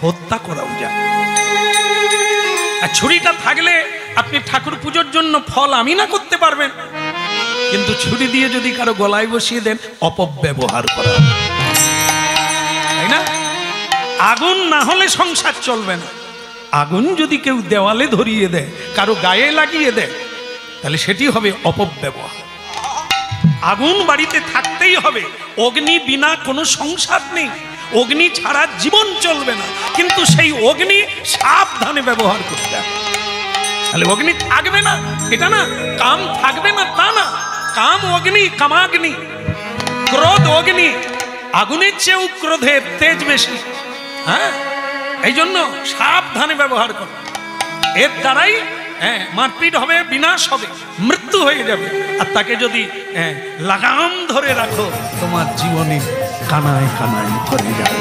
হত্যা করাও যায়। আর ছুরিটা থাকলে আপনি ঠাকুর পুজোর জন্য ফল আমিনা করতে পারবেন, কিন্তু ছুরি দিয়ে যদি কারো গলায় বসিয়ে দেন অপব্যবহার করা, তাই না? আগুন না হলে সংসার চলবে না। আগুন যদি কেউ দেওয়ালে ধরিয়ে দেয়, কারো গায়ে লাগিয়ে দেয়, তাহলে সেটি হবে অপব্যবহার। আগুন বাড়িতে থাকতেই হবে। অগ্নি বিনা কোনো সংসার নেই, অগ্নি ছাড়া জীবন চলবে না। কিন্তু সেই অগ্নি সাবধানে ব্যবহার করতে হবে। তাহলে অগ্নি থাকবে না এটা না, কাম থাকবে না তা না। কাম অগ্নি, কামাগ্নি। ক্রোধ অগ্নি, আগুনের চেয়েও ক্রোধের তেজ বেশি। হ্যাঁ, এই জন্য সাবধানে ব্যবহার করো। এর দ্বারাই মারপিট হবে, বিনাশ হবে, মৃত্যু হয়ে যাবে। আর তাকে যদি লাগাম ধরে রাখো, তোমার জীবনে কানায় কানায় ভরে যাবে।